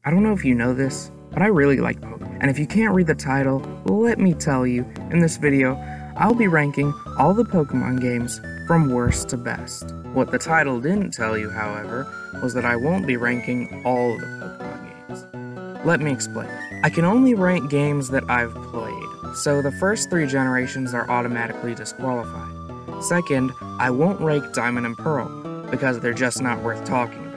I don't know if you know this, but I really like Pokemon. And if you can't read the title, let me tell you, in this video, I'll be ranking all the Pokemon games from worst to best. What the title didn't tell you, however, was that I won't be ranking all of the Pokemon games. Let me explain. I can only rank games that I've played, so the first 3 generations are automatically disqualified. Second, I won't rank Diamond and Pearl, because they're just not worth talking about.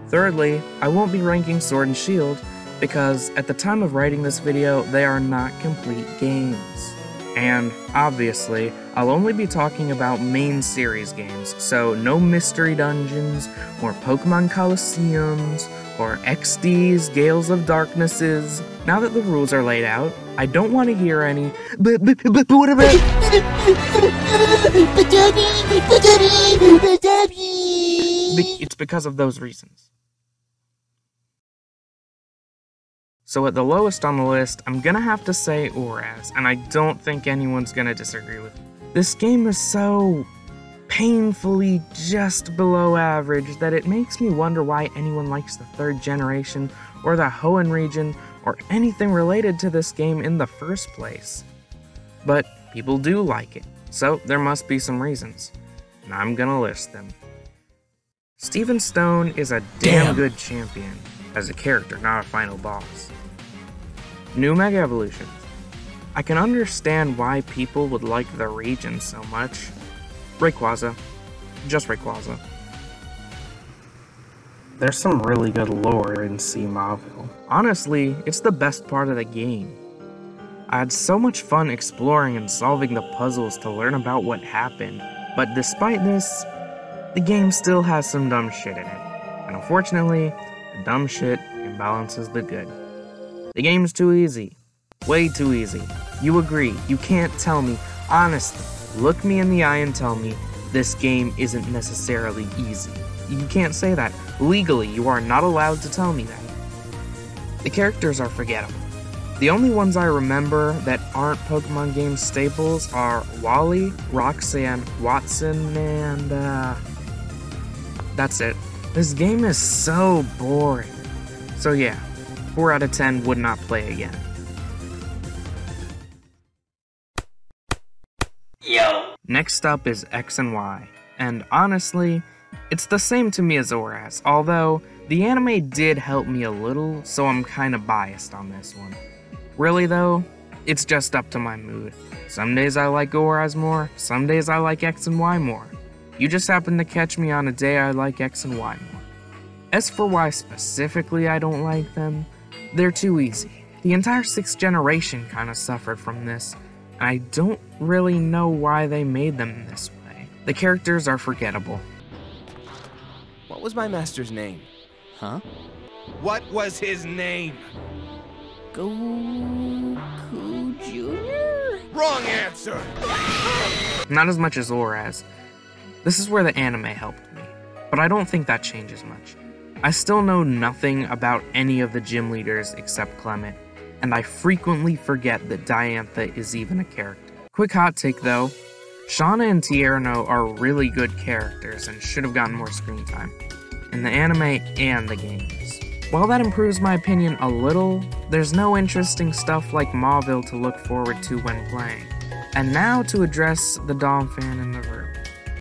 Thirdly, I won't be ranking Sword and Shield, because at the time of writing this video, they are not complete games. And, obviously, I'll only be talking about main series games, so no Mystery Dungeons, or Pokemon Colosseums, or XD's, Gales of Darknesses. Now that the rules are laid out, I don't want to hear any but what about it's because of those reasons. So at the lowest on the list, I'm gonna have to say Oraz, and I don't think anyone's gonna disagree with me. This game is so painfully just below average that it makes me wonder why anyone likes the 3rd generation, or the Hoenn region, or anything related to this game in the first place. But people do like it, so there must be some reasons, and I'm gonna list them. Steven Stone is a damn good champion, as a character, not a final boss. New Mega Evolutions. I can understand why people would like the region so much. Rayquaza. Just Rayquaza. There's some really good lore in Sea Mauville. Honestly, it's the best part of the game. I had so much fun exploring and solving the puzzles to learn about what happened, but despite this, the game still has some dumb shit in it. And unfortunately, the dumb shit imbalances the good. The game's too easy. Way too easy. You agree. You can't tell me, honestly, look me in the eye and tell me this game isn't necessarily easy. You can't say that. Legally, you are not allowed to tell me that. The characters are forgettable. The only ones I remember that aren't Pokemon game staples are Wally, Roxanne, Watson, and that's it. This game is so boring. So yeah, 4 out of 10 would not play again. Yo! Next up is X and Y, and honestly, it's the same to me as Oraz, although the anime did help me a little, so I'm kinda biased on this one. Really though, it's just up to my mood. Some days I like Oraz more, some days I like X and Y more. You just happen to catch me on a day I like X and Y more. As for why specifically I don't like them, they're too easy. The entire 6th generation kinda suffered from this, and I don't really know why they made them this way. The characters are forgettable. What was my master's name? Huh? What was his name? Goku Jr.? Wrong answer! Not as much as Oraz. This is where the anime helped me, but I don't think that changes much. I still know nothing about any of the gym leaders except Clement, and I frequently forget that Diantha is even a character. Quick hot take though, Shauna and Tierno are really good characters and should have gotten more screen time, in the anime and the games. While that improves my opinion a little, there's no interesting stuff like Mauville to look forward to when playing. And now to address the Dom fan in the room.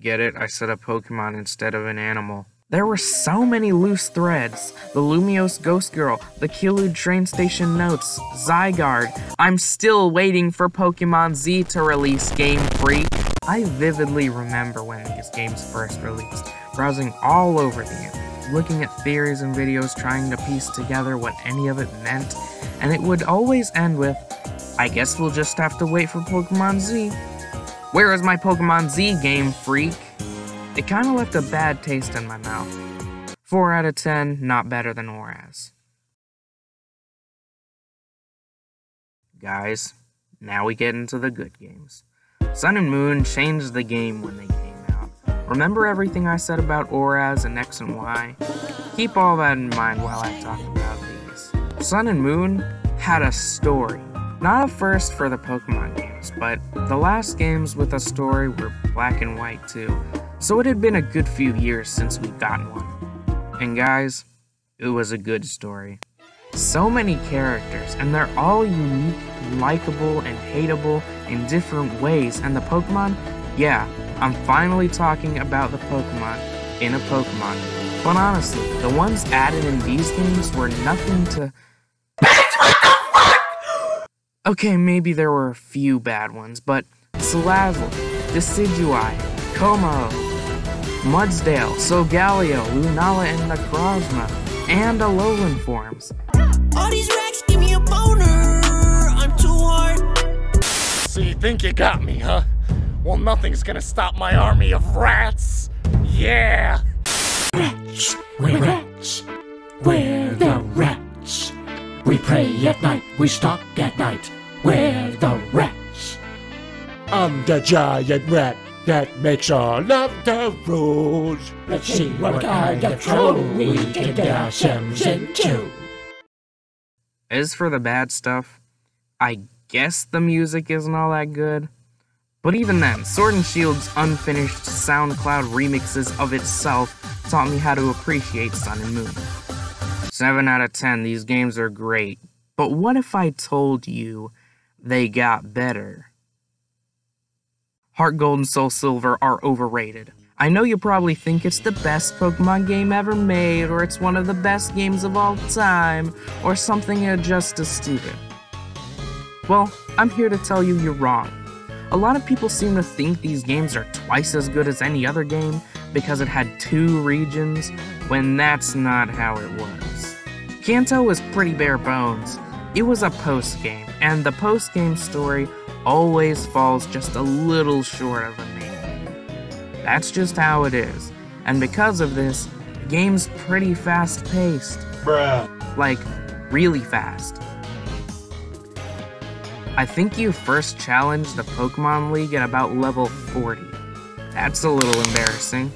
Get it? I said a Pokemon instead of an animal. There were so many loose threads. The Lumiose Ghost Girl, the Killude train station notes, Zygarde. I'm still waiting for Pokemon Z to release, Game Freak. I vividly remember when these games first released, browsing all over the internet, looking at theories and videos trying to piece together what any of it meant, and it would always end with, I guess we'll just have to wait for Pokemon Z. Where is my Pokemon Z, Game Freak? It kinda left a bad taste in my mouth. 4 out of 10, not better than Oraz. Guys, now we get into the good games. Sun and Moon changed the game when they came out. Remember everything I said about Oraz and X and Y? Keep all that in mind while I talk about these. Sun and Moon had a story. Not a first for the Pokemon games, but the last games with a story were Black and White too. So it had been a good few years since we'd gotten one. And guys, it was a good story. So many characters, and they're all unique, likable, and hateable in different ways. And the Pokemon? Yeah, I'm finally talking about the Pokemon in a Pokemon game. But honestly, the ones added in these games were nothing to... Okay, maybe there were a few bad ones, but Salazzle, Decidueye, Como, Mudsdale, Solgaleo, Lunala, and Necrozma, and Alolan forms. All these racks give me a boner. I'm too hard. So you think you got me, huh? Well, nothing's gonna stop my army of rats. Yeah! Rats, we're rats. We're the rats. We pray at night, we stalk at night. We're the rats. I'm the giant rat that makes all of the rules. Let's see what kind of trouble we can get ourselves into. As for the bad stuff, I guess the music isn't all that good. But even then, Sword and Shield's unfinished SoundCloud remixes of itself taught me how to appreciate Sun and Moon. 7 out of 10, these games are great. But what if I told you they got better? Heart Gold and Soul Silver are overrated. I know you probably think it's the best Pokemon game ever made, or it's one of the best games of all time, or something just as stupid. Well, I'm here to tell you you're wrong. A lot of people seem to think these games are twice as good as any other game because it had 2 regions, when that's not how it was. Kanto was pretty bare bones. It was a post-game, and the post-game story always falls just a little short of the main. That's just how it is, and because of this, the game's pretty fast-paced. Bruh. Like, really fast. I think you first challenged the Pokemon League at about level 40. That's a little embarrassing.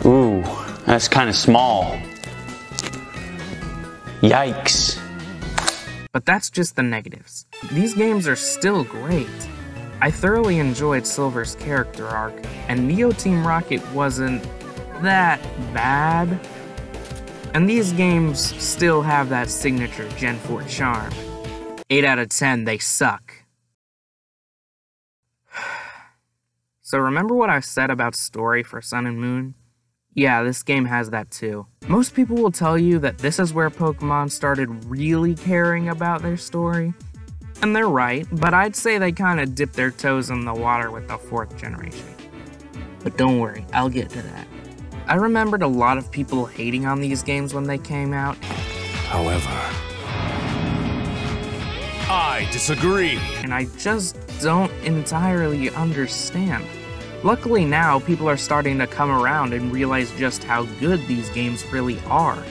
Ooh, that's kind of small. Yikes. But that's just the negatives. These games are still great. I thoroughly enjoyed Silver's character arc, and Neo Team Rocket wasn't that bad. And these games still have that signature Gen 4 charm. 8 out of 10, they suck. So remember what I said about story for Sun and Moon? Yeah, this game has that too. Most people will tell you that this is where Pokemon started really caring about their story. And they're right, but I'd say they kinda dipped their toes in the water with the 4th generation. But don't worry, I'll get to that. I remembered a lot of people hating on these games when they came out. However, I disagree. And I just don't entirely understand. Luckily now, people are starting to come around and realize just how good these games really are.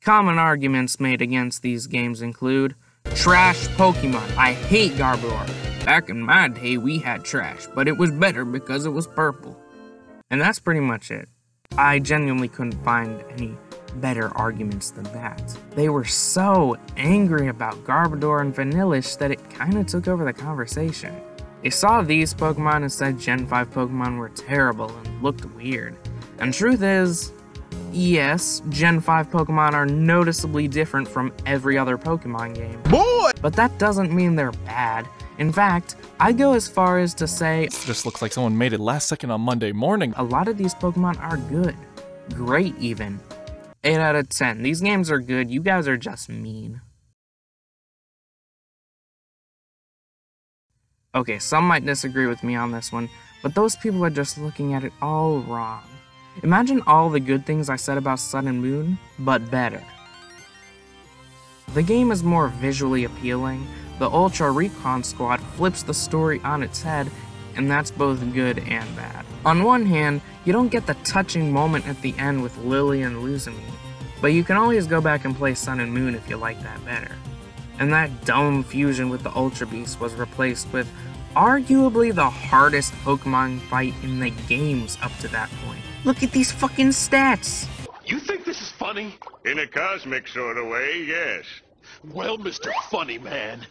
Common arguments made against these games include trash Pokemon. I hate Garbodor. Back in my day, we had trash, but it was better because it was purple. And that's pretty much it. I genuinely couldn't find any better arguments than that. They were so angry about Garbodor and Vanillish that it kinda took over the conversation. They saw these Pokemon and said Gen 5 Pokemon were terrible and looked weird. And truth is, yes, Gen 5 Pokemon are noticeably different from every other Pokemon game. Boy! But that doesn't mean they're bad. In fact, I'd go as far as to say Just looks like someone made it last second on Monday morning. a lot of these Pokemon are good. Great, even. 8 out of 10. These games are good, you guys are just mean. Okay, some might disagree with me on this one, but those people are just looking at it all wrong. Imagine all the good things I said about Sun and Moon, but better. The game is more visually appealing, the Ultra Recon Squad flips the story on its head, and that's both good and bad. On one hand, you don't get the touching moment at the end with Lillian losing me, but you can always go back and play Sun and Moon if you like that better. And that dome fusion with the Ultra Beast was replaced with arguably the hardest Pokemon fight in the games up to that point. Look at these fucking stats! You think this is funny? In a cosmic sort of way, yes. Well, Mr. Funny Man,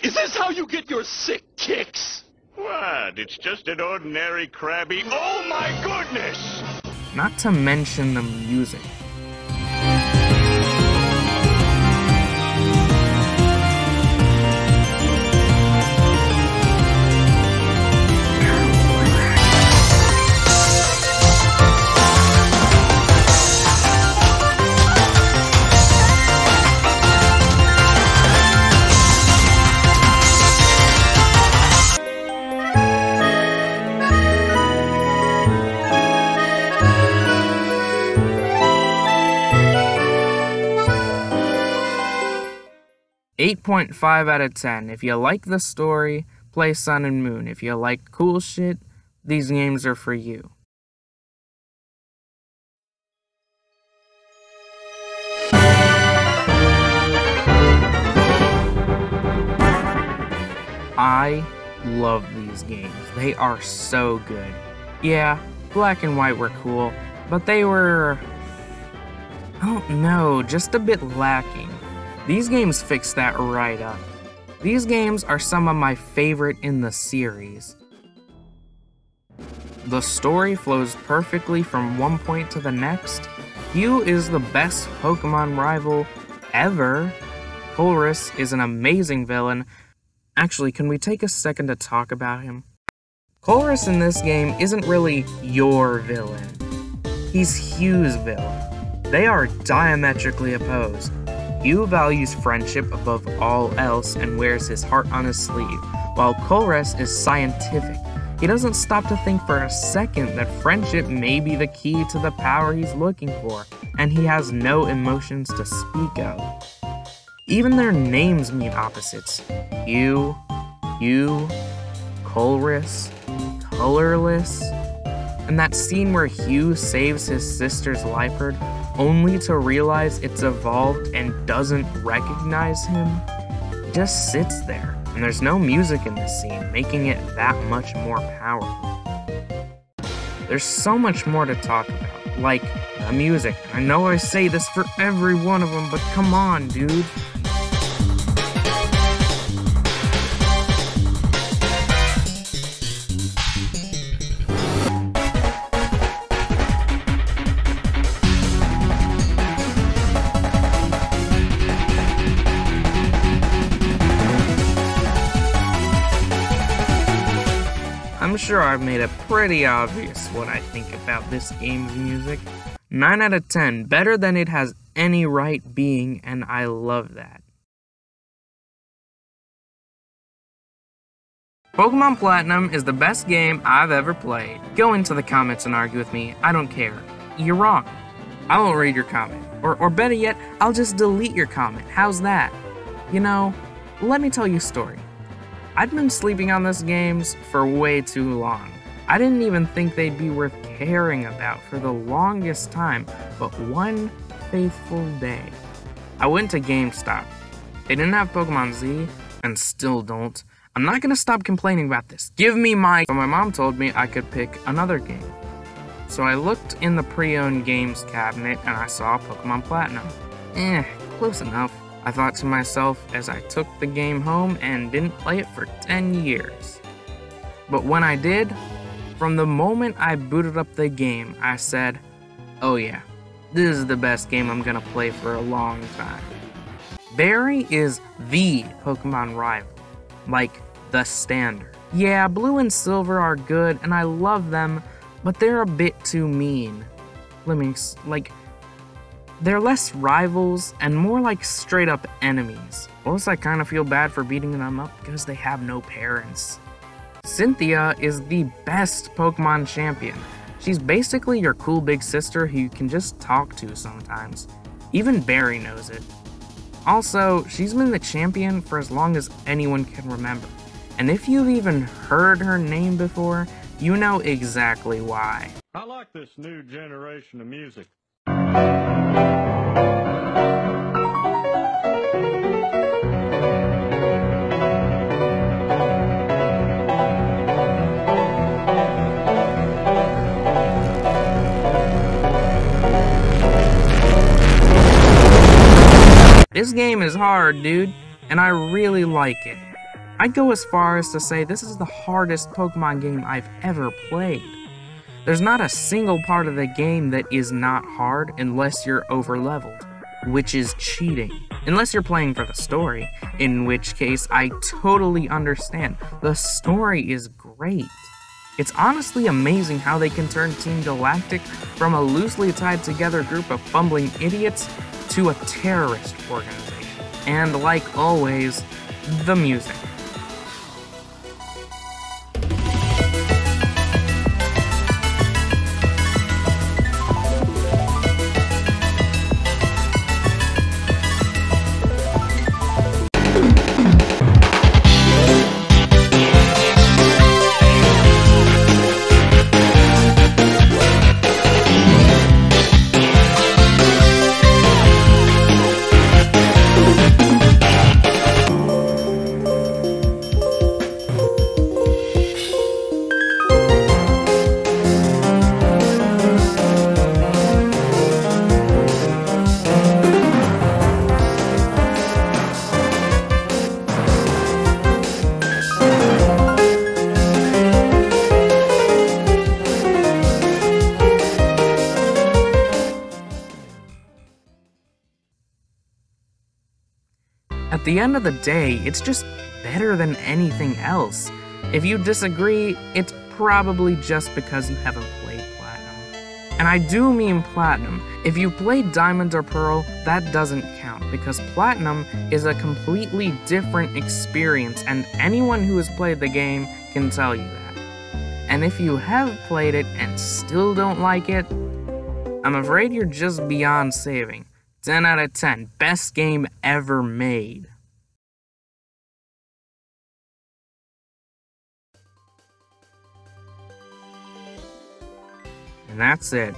is this how you get your sick kicks? What? It's just an ordinary Krabby. Oh my goodness! Not to mention the music. 8.5 out of 10. If you like the story, play Sun and Moon. If you like cool shit, these games are for you. I love these games. They are so good. Yeah, black and white were cool, but they were, I don't know, just a bit lacking. These games fix that right up. These games are some of my favorite in the series. The story flows perfectly from one point to the next. Hugh is the best Pokemon rival ever. Colress is an amazing villain. Actually, can we take a second to talk about him? Colress in this game isn't really your villain. He's Hugh's villain. They are diametrically opposed. Hugh values friendship above all else and wears his heart on his sleeve, while Colress is scientific. He doesn't stop to think for a second that friendship may be the key to the power he's looking for, and he has no emotions to speak of. Even their names mean opposites. Hugh, Colress, Colorless. And that scene where Hugh saves his sister's Liepard only to realize it's evolved and doesn't recognize him, just sits there, and there's no music in this scene, making it that much more powerful. There's so much more to talk about, like the music. I know I say this for every one of them, but come on, dude. I'm sure I've made it pretty obvious what I think about this game's music. 9 out of 10, better than it has any right being, and I love that. Pokemon Platinum is the best game I've ever played. Go into the comments and argue with me, I don't care. You're wrong. I won't read your comment. Or better yet, I'll just delete your comment. How's that? You know, let me tell you a story. I'd been sleeping on these games for way too long. I didn't even think they'd be worth caring about for the longest time, but one faithful day, I went to GameStop. They didn't have Pokemon Z, and still don't. I'm not gonna stop complaining about this. Give me my... So my mom told me I could pick another game. So I looked in the pre-owned games cabinet and I saw Pokemon Platinum. Close enough. I thought to myself as I took the game home and didn't play it for 10 years. But when I did, from the moment I booted up the game, I said, oh yeah, this is the best game I'm gonna play for a long time. Barry is the Pokemon rival, like the standard. Yeah, Blue and Silver are good and I love them, but they're a bit too mean. They're less rivals and more like straight up enemies. Plus, I kind of feel bad for beating them up because they have no parents. Cynthia is the best Pokemon champion. She's basically your cool big sister who you can just talk to sometimes. Even Barry knows it. Also, she's been the champion for as long as anyone can remember. And if you've even heard her name before, you know exactly why. I like this new generation of music. This game is hard, dude, and I really like it. I'd go as far as to say this is the hardest Pokemon game I've ever played. There's not a single part of the game that is not hard unless you're overleveled, which is cheating. Unless you're playing for the story, in which case I totally understand. The story is great. It's honestly amazing how they can turn Team Galactic from a loosely tied together group of fumbling idiots to a terrorist organization. And like always, the music. At the end of the day, it's just better than anything else. If you disagree, it's probably just because you haven't played Platinum. And I do mean Platinum. If you played Diamond or Pearl, that doesn't count, because Platinum is a completely different experience, and anyone who has played the game can tell you that. And if you have played it and still don't like it, I'm afraid you're just beyond saving. 10 out of 10, best game ever made. And that's it.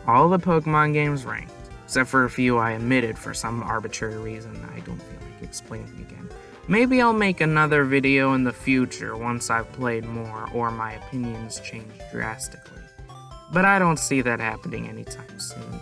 All the Pokemon games ranked, except for a few I omitted for some arbitrary reason I don't feel like explaining again. Maybe I'll make another video in the future once I've played more or my opinions change drastically. But I don't see that happening anytime soon.